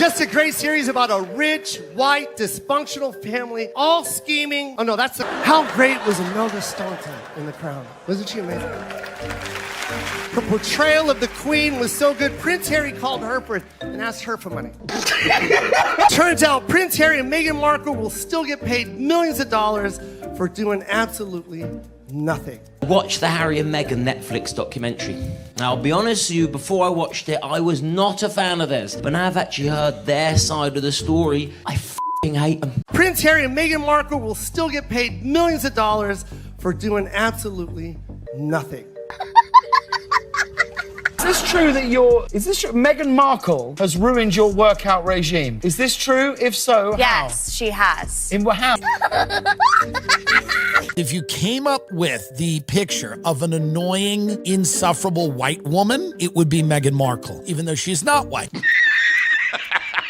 Just a great series about a rich, white, dysfunctional family, all scheming. Oh no, how great was Imelda Staunton in The Crown? Wasn't she amazing? Her portrayal of the Queen was so good, Prince Harry called her and asked her for money. Turns out Prince Harry and Meghan Markle will still get paid millions of dollars for doing absolutely nothing. Watch the Harry and Meghan Netflix documentary. Now, I'll be honest with you, before I watched it, I was not a fan of theirs. But now I've actually heard their side of the story, I f***ing hate them. Prince Harry and Meghan Markle will still get paid millions of dollars for doing absolutely nothing. Is this true that Meghan Markle has ruined your workout regime? Is this true? If so, how? Yes, she has. How? If you came up with the picture of an annoying, insufferable white woman, it would be Meghan Markle, even though she's not white.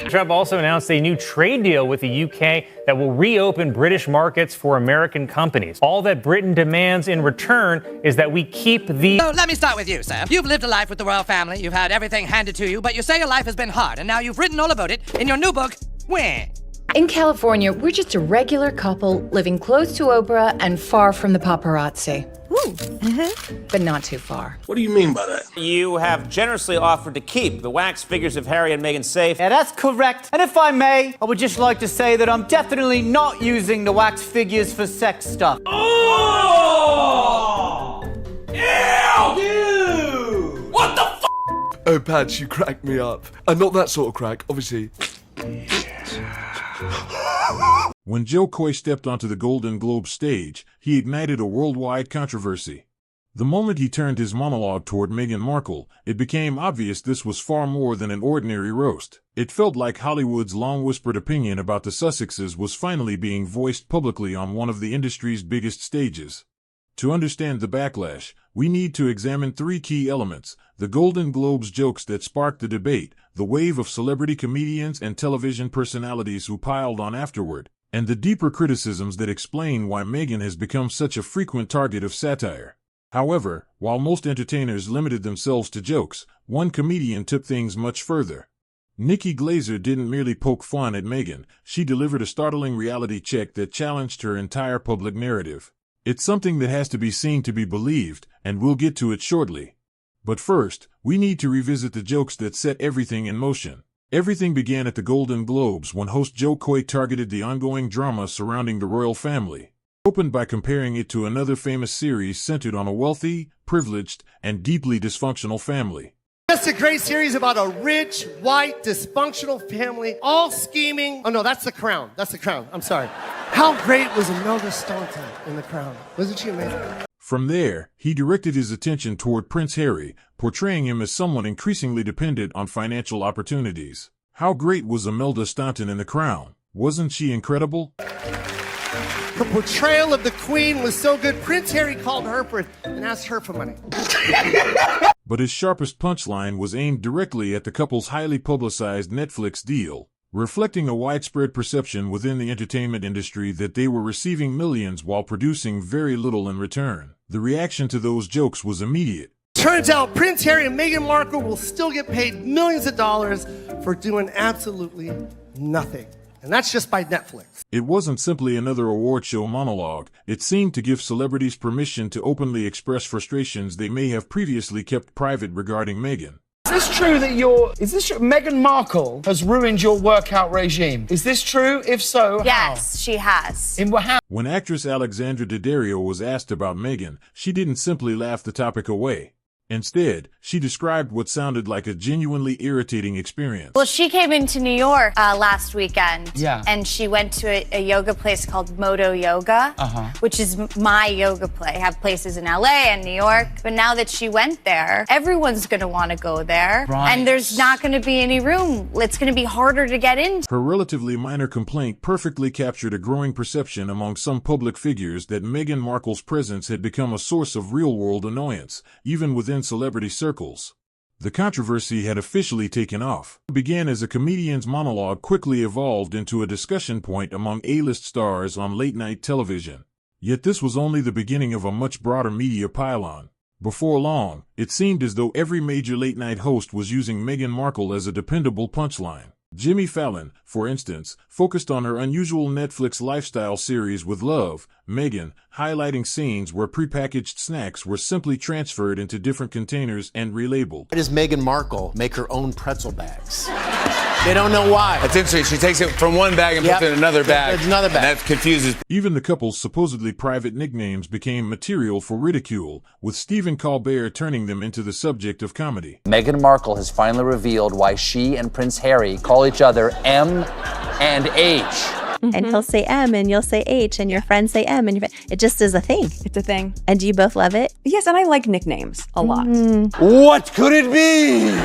Trump also announced a new trade deal with the UK that will reopen British markets for American companies. All that Britain demands in return is that we keep the... So let me start with you, sir. You've lived a life with the royal family, you've had everything handed to you, but you say your life has been hard, and now you've written all about it in your new book, Where? In California, we're just a regular couple living close to Oprah and far from the paparazzi. But not too far. What do you mean by that? You have generously offered to keep the wax figures of Harry and Meghan safe. Yeah, that's correct. And if I may, I would just like to say that I'm definitely not using the wax figures for sex stuff. Oh! Ew! What the f***? Oh, Pads, you crack me up. Not that sort of crack, obviously. When Joe Koy stepped onto the Golden Globes stage, he ignited a worldwide controversy. The moment he turned his monologue toward Meghan Markle, it became obvious this was far more than an ordinary roast. It felt like Hollywood's long-whispered opinion about the Sussexes was finally being voiced publicly on one of the industry's biggest stages. To understand the backlash, we need to examine three key elements: the Golden Globes jokes that sparked the debate, the wave of celebrity comedians and television personalities who piled on afterward, and the deeper criticisms that explain why Meghan has become such a frequent target of satire. However, while most entertainers limited themselves to jokes, one comedian took things much further. Nikki Glaser didn't merely poke fun at Meghan, she delivered a startling reality check that challenged her entire public narrative. It's something that has to be seen to be believed, and we'll get to it shortly. But first, we need to revisit the jokes that set everything in motion. Everything began at the Golden Globes when host Joe Koy targeted the ongoing drama surrounding the royal family. He opened by comparing it to another famous series centered on a wealthy, privileged, and deeply dysfunctional family. Just a great series about a rich, white, dysfunctional family, all scheming. Oh no, that's The Crown. That's The Crown. I'm sorry. How great was Imelda Staunton in The Crown? Wasn't she amazing? From there, he directed his attention toward Prince Harry, portraying him as someone increasingly dependent on financial opportunities. How great was Imelda Staunton in The Crown? Wasn't she incredible? Her portrayal of the Queen was so good, Prince Harry called her and asked her for money. But his sharpest punchline was aimed directly at the couple's highly publicized Netflix deal, reflecting a widespread perception within the entertainment industry that they were receiving millions while producing very little in return. The reaction to those jokes was immediate. Turns out Prince Harry and Meghan Markle will still get paid millions of dollars for doing absolutely nothing. And that's just by Netflix. It wasn't simply another award show monologue. It seemed to give celebrities permission to openly express frustrations they may have previously kept private regarding Meghan. Is this true that Meghan Markle has ruined your workout regime? Is this true? If so, how? Yes, she has. How? When actress Alexandra Daddario was asked about Meghan, she didn't simply laugh the topic away. Instead, she described what sounded like a genuinely irritating experience. Well, she came into New York last weekend. Yeah. And she went to a yoga place called Moto Yoga, which is my yoga place. I have places in LA and New York. But now that she went there, everyone's going to want to go there. Right. And there's not going to be any room. It's going to be harder to get into. Her relatively minor complaint perfectly captured a growing perception among some public figures that Meghan Markle's presence had become a source of real-world annoyance, even within celebrity circles. The controversy had officially taken off. It began as a comedian's monologue quickly evolved into a discussion point among A-list stars on late-night television. Yet this was only the beginning of a much broader media pylon. Before long, it seemed as though every major late-night host was using Meghan Markle as a dependable punchline. Jimmy Fallon, for instance, focused on her unusual Netflix lifestyle series With Love, Meghan, highlighting scenes where prepackaged snacks were simply transferred into different containers and relabeled. Why does Meghan Markle make her own pretzel bags? They don't know why. That's interesting. She takes it from one bag and puts it in another bag. Another bag. That confuses. Even the couple's supposedly private nicknames became material for ridicule, with Stephen Colbert turning them into the subject of comedy. Meghan Markle has finally revealed why she and Prince Harry call each other M and H. And he'll say M and you'll say H and your friends say M and it just is a thing. It's a thing. And do you both love it? Yes, and I like nicknames a lot. What could it be?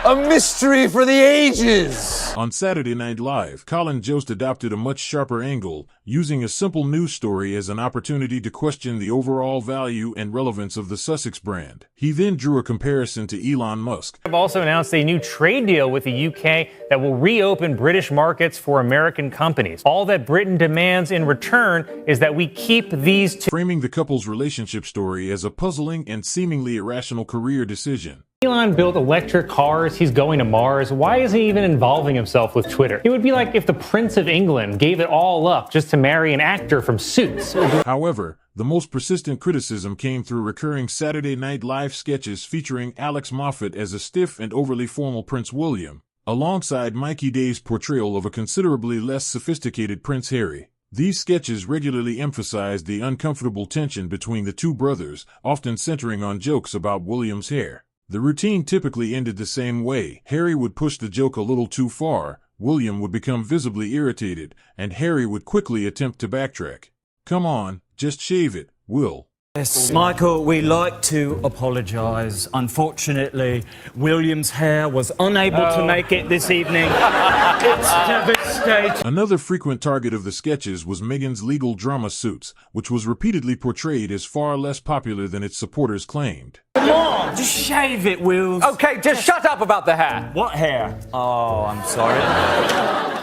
A mystery for the ages. On Saturday Night Live, Colin Jost adopted a much sharper angle, using a simple news story as an opportunity to question the overall value and relevance of the Sussex brand. He then drew a comparison to Elon Musk. Have also announced a new trade deal with the UK that will reopen British markets for American companies. All that Britain demands in return is that we keep these two. Framing the couple's relationship story as a puzzling and seemingly irrational career decision. Elon built electric cars, he's going to Mars. Why is he even involving himself with Twitter? It would be like if the Prince of England gave it all up just to marry an actor from Suits. However, the most persistent criticism came through recurring Saturday Night Live sketches featuring Alex Moffat as a stiff and overly formal Prince William, alongside Mikey Day's portrayal of a considerably less sophisticated Prince Harry. These sketches regularly emphasized the uncomfortable tension between the two brothers, often centering on jokes about William's hair. The routine typically ended the same way. Harry would push the joke a little too far, William would become visibly irritated, and Harry would quickly attempt to backtrack. Come on, just shave it, Will. Yes, Michael, we like to apologise. Unfortunately, William's hair was unable to make it this evening. It's devastating. Another frequent target of the sketches was Meghan's legal drama Suits, which was repeatedly portrayed as far less popular than its supporters claimed. Come on, just shave it, Wills. Okay, just shut up about the hair. What hair? Oh, I'm sorry.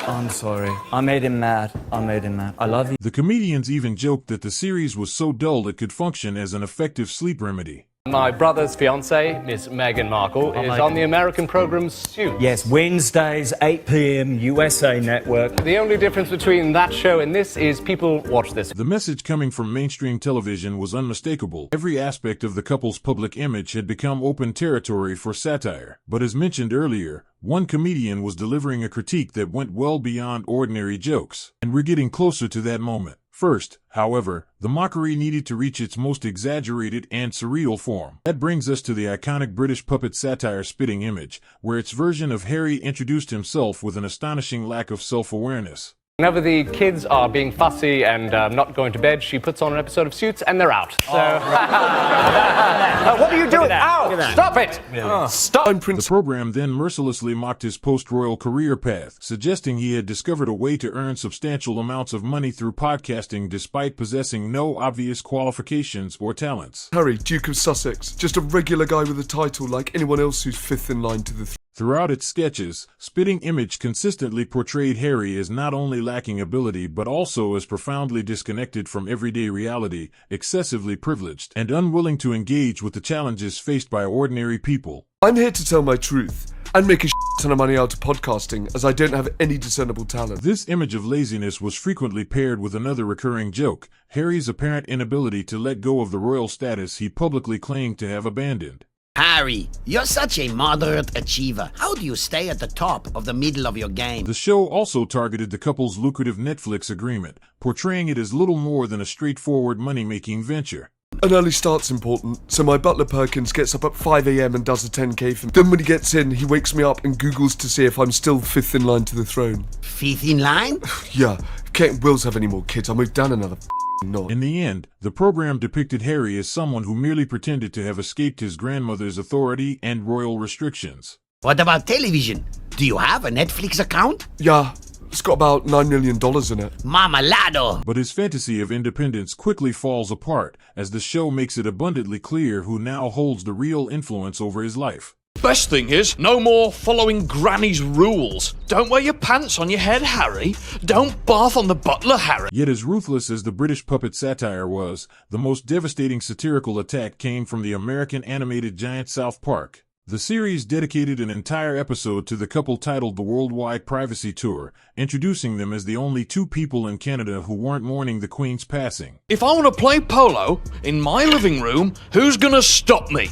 I'm sorry. I made him mad. I love you. The comedians even joked that the series was so dull it could function as an effective sleep remedy. My brother's fiancée, Miss Meghan Markle, is on the American program Suits. Yes, Wednesdays, 8 p.m, USA Network. The only difference between that show and this is people watch this. The message coming from mainstream television was unmistakable. Every aspect of the couple's public image had become open territory for satire. But as mentioned earlier, one comedian was delivering a critique that went well beyond ordinary jokes. And we're getting closer to that moment. First, however, the mockery needed to reach its most exaggerated and surreal form. That brings us to the iconic British puppet satire Spitting Image, where its version of Harry introduced himself with an astonishing lack of self-awareness. Whenever the kids are being fussy and not going to bed, she puts on an episode of Suits and they're out. So, what are you doing? Ow! Stop it! Stop! The program then mercilessly mocked his post-royal career path, suggesting he had discovered a way to earn substantial amounts of money through podcasting despite possessing no obvious qualifications or talents. Harry, Duke of Sussex, just a regular guy with a title like anyone else who's fifth in line to the throne. Throughout its sketches, Spitting Image consistently portrayed Harry as not only lacking ability but also as profoundly disconnected from everyday reality, excessively privileged, and unwilling to engage with the challenges faced by ordinary people. I'm here to tell my truth and make a ton of money out of podcasting, as I don't have any discernible talent. This image of laziness was frequently paired with another recurring joke, Harry's apparent inability to let go of the royal status he publicly claimed to have abandoned. Harry, you're such a moderate achiever. How do you stay at the top of the middle of your game? The show also targeted the couple's lucrative Netflix agreement, portraying it as little more than a straightforward money-making venture. An early start's important, so my butler Perkins gets up at 5 a.m. and does a 10k for me. Then when he gets in, he wakes me up and Googles to see if I'm still fifth in line to the throne. Fifth in line? Yeah, if Kate and Wills have any more kids, I'll move down another notch. In the end, the program depicted Harry as someone who merely pretended to have escaped his grandmother's authority and royal restrictions. What about television? Do you have a Netflix account? Yeah. It's got about $9 million in it. Marmalado! But his fantasy of independence quickly falls apart, as the show makes it abundantly clear who now holds the real influence over his life. Best thing is, no more following Granny's rules. Don't wear your pants on your head, Harry. Don't bath on the butler, Harry. Yet as ruthless as the British puppet satire was, the most devastating satirical attack came from the American animated giant South Park. The series dedicated an entire episode to the couple titled The Worldwide Privacy Tour, introducing them as the only two people in Canada who weren't mourning the Queen's passing. If I want to play polo in my living room, who's gonna stop me?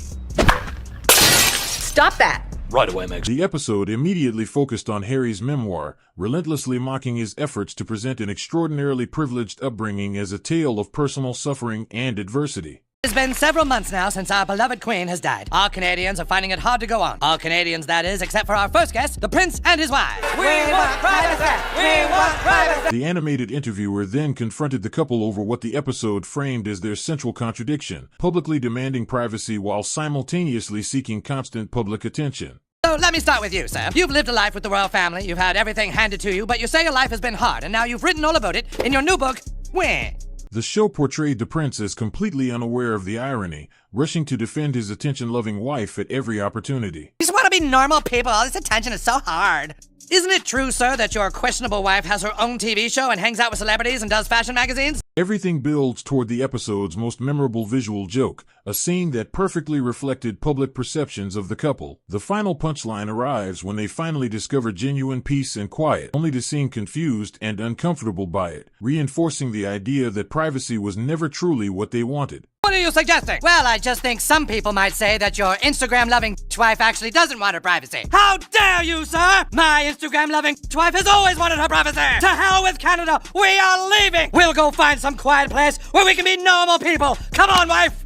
Stop that! Right away, Meg. The episode immediately focused on Harry's memoir, relentlessly mocking his efforts to present an extraordinarily privileged upbringing as a tale of personal suffering and adversity. It's been several months now since our beloved Queen has died. All Canadians are finding it hard to go on. All Canadians, that is, except for our first guest, the Prince and his wife. We want privacy! We want privacy! The animated interviewer then confronted the couple over what the episode framed as their central contradiction, publicly demanding privacy while simultaneously seeking constant public attention. So let me start with you, sir. You've lived a life with the royal family, you've had everything handed to you, but you say your life has been hard, and now you've written all about it in your new book, Win. The show portrayed the prince as completely unaware of the irony, rushing to defend his attention-loving wife at every opportunity. You just want to be normal people. All this attention is so hard. Isn't it true, sir, that your questionable wife has her own TV show and hangs out with celebrities and does fashion magazines? Everything builds toward the episode's most memorable visual joke, a scene that perfectly reflected public perceptions of the couple. The final punchline arrives when they finally discover genuine peace and quiet, only to seem confused and uncomfortable by it, reinforcing the idea that privacy was never truly what they wanted. What are you suggesting? Well, I just think some people might say that your Instagram-loving wife actually doesn't want her privacy. How dare you, sir? My Instagram-loving wife has always wanted her privacy. To hell with Canada. We are leaving. We'll go find some quiet place where we can be normal people. Come on, wife.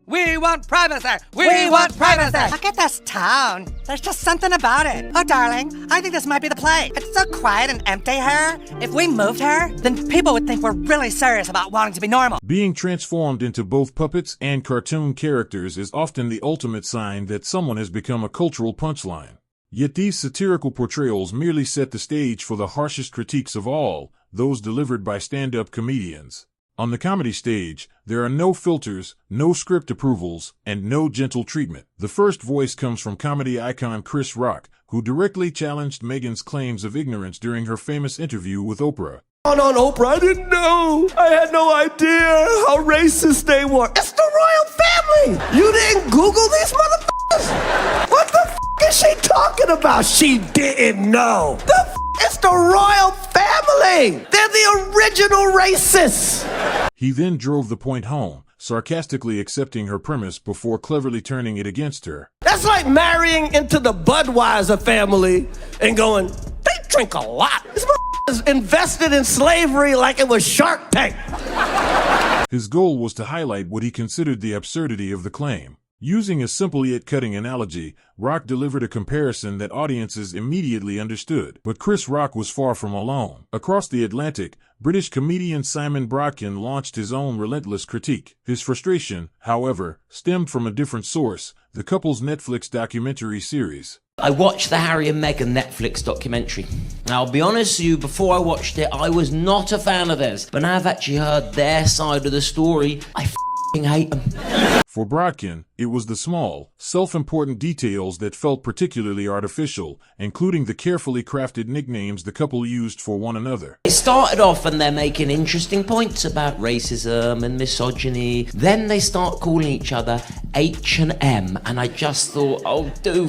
We want privacy. We want privacy. Look at this town. There's just something about it. Oh, darling, I think this might be the place. It's so quiet and empty here. If we moved here, then people would think we're really serious about wanting to be normal. Being transformed into both puppets and cartoon characters is often the ultimate sign that someone has become a cultural punchline. Yet these satirical portrayals merely set the stage for the harshest critiques of all, those delivered by stand-up comedians. On the comedy stage, there are no filters, no script approvals, and no gentle treatment. The first voice comes from comedy icon Chris Rock, who directly challenged Meghan's claims of ignorance during her famous interview with Oprah. On Oprah, I didn't know. I had no idea how racist they were. It's the royal family. You didn't Google these motherfuckers? What the is she talking about? She didn't know. It's the royal family. They're the original racists. He then drove the point home, sarcastically accepting her premise before cleverly turning it against her. That's like marrying into the Budweiser family and going, they drink a lot. This is invested in slavery like it was Shark Tank. His goal was to highlight what he considered the absurdity of the claim. Using a simple yet cutting analogy, Rock delivered a comparison that audiences immediately understood. But Chris Rock was far from alone. Across the Atlantic, British comedian Simon Brodkin launched his own relentless critique. His frustration, however, stemmed from a different source, the couple's Netflix documentary series. I watched the Harry and Meghan Netflix documentary. Now, I'll be honest with you, before I watched it, I was not a fan of theirs. But now I've actually heard their side of the story, I hate them. For Brodkin, it was the small, self-important details that felt particularly artificial, including the carefully crafted nicknames the couple used for one another. It started off and they're making interesting points about racism and misogyny. Then they start calling each other H&M, and I just thought, oh, do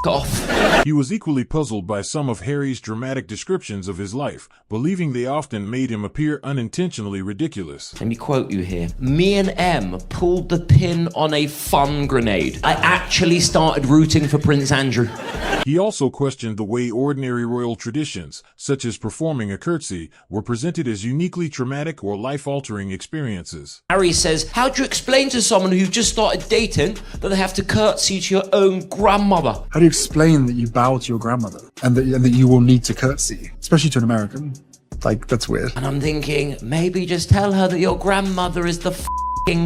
off. He was equally puzzled by some of Harry's dramatic descriptions of his life, believing they often made him appear unintentionally ridiculous. Let me quote you here. Me and M pulled the pin on a fun grenade. I actually started rooting for Prince Andrew. He also questioned the way ordinary royal traditions, such as performing a curtsy, were presented as uniquely traumatic or life-altering experiences. Harry says, how do you explain to someone who just started dating that they have to curtsy to your own grandmother? How do you explain that you bow to your grandmother and that you will need to curtsy, especially to an American? Like, that's weird. And I'm thinking, maybe just tell her that your grandmother is the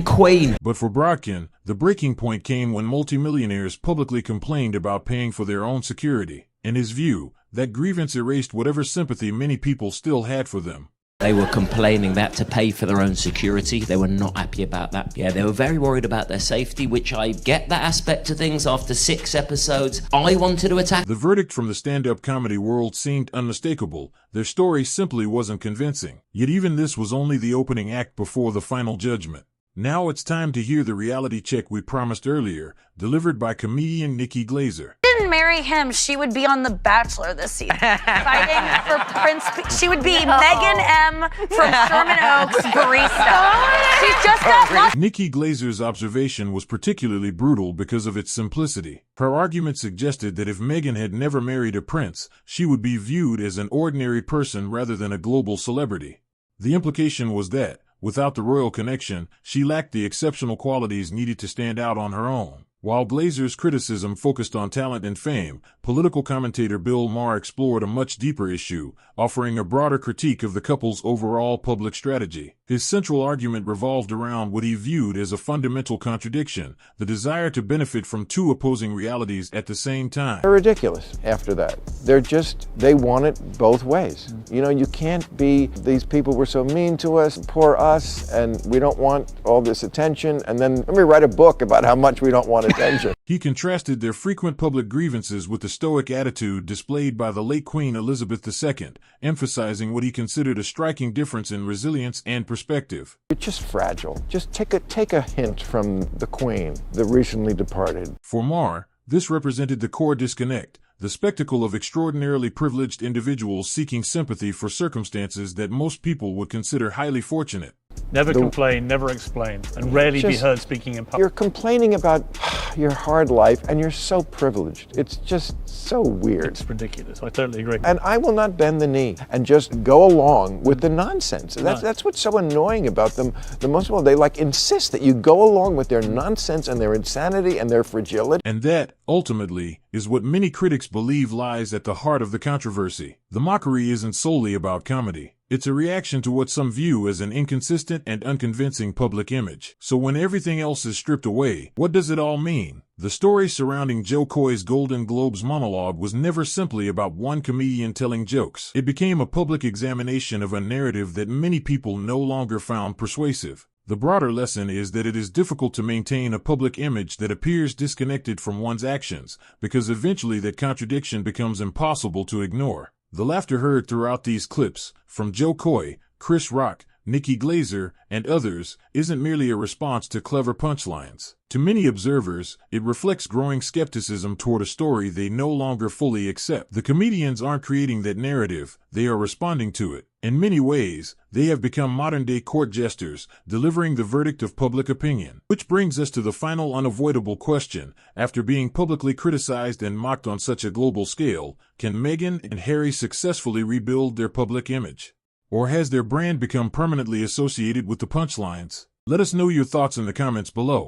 Queen. But for Brodkin, the breaking point came when multimillionaires publicly complained about paying for their own security. In his view, that grievance erased whatever sympathy many people still had for them. They were complaining that to pay for their own security. They were not happy about that. Yeah, they were very worried about their safety, which I get that aspect of things. After 6 episodes, I wanted to attack. The verdict from the stand-up comedy world seemed unmistakable. Their story simply wasn't convincing. Yet even this was only the opening act before the final judgment. Now it's time to hear the reality check we promised earlier, delivered by comedian Nikki Glazer. Didn't marry him, she would be on The Bachelor this season, fighting for Prince. She would be Megan M. from Sherman Oaks barista. She's just got lots. Nikki Glazer's observation was particularly brutal because of its simplicity. Her argument suggested that if Meghan had never married a prince, she would be viewed as an ordinary person rather than a global celebrity. The implication was that, without the royal connection, she lacked the exceptional qualities needed to stand out on her own. While Glazer's criticism focused on talent and fame, political commentator Bill Maher explored a much deeper issue, offering a broader critique of the couple's overall public strategy. His central argument revolved around what he viewed as a fundamental contradiction, the desire to benefit from two opposing realities at the same time. They're ridiculous after that. They want it both ways. You know, you can't be, these people were so mean to us, poor us, and we don't want all this attention, and then let me write a book about how much we don't want attention. He contrasted their frequent public grievances with the stoic attitude displayed by the late Queen Elizabeth II, emphasizing what he considered a striking difference in resilience and perspective. You're just fragile. Just take a hint from the Queen, the recently departed. For Maher, this represented the core disconnect, the spectacle of extraordinarily privileged individuals seeking sympathy for circumstances that most people would consider highly fortunate. Never complain, never explain, and rarely be heard speaking in public. You're complaining about your hard life, and you're so privileged. It's just so weird. It's ridiculous. I totally agree. And I will not bend the knee and just go along with the nonsense. That's what's so annoying about them. The most of all, they insist that you go along with their nonsense and their insanity and their fragility. And that, ultimately, is what many critics believe lies at the heart of the controversy. The mockery isn't solely about comedy. It's a reaction to what some view as an inconsistent and unconvincing public image. So when everything else is stripped away, what does it all mean? The story surrounding Koy's Golden Globes monologue was never simply about one comedian telling jokes. It became a public examination of a narrative that many people no longer found persuasive. The broader lesson is that it is difficult to maintain a public image that appears disconnected from one's actions, because eventually that contradiction becomes impossible to ignore. The laughter heard throughout these clips, from Koy, Chris Rock, Nikki Glazer, and others, isn't merely a response to clever punchlines. To many observers, it reflects growing skepticism toward a story they no longer fully accept. The comedians aren't creating that narrative, they are responding to it. In many ways, they have become modern-day court jesters, delivering the verdict of public opinion. Which brings us to the final unavoidable question: after being publicly criticized and mocked on such a global scale, can Meghan and Harry successfully rebuild their public image? Or has their brand become permanently associated with the punchlines? Let us know your thoughts in the comments below.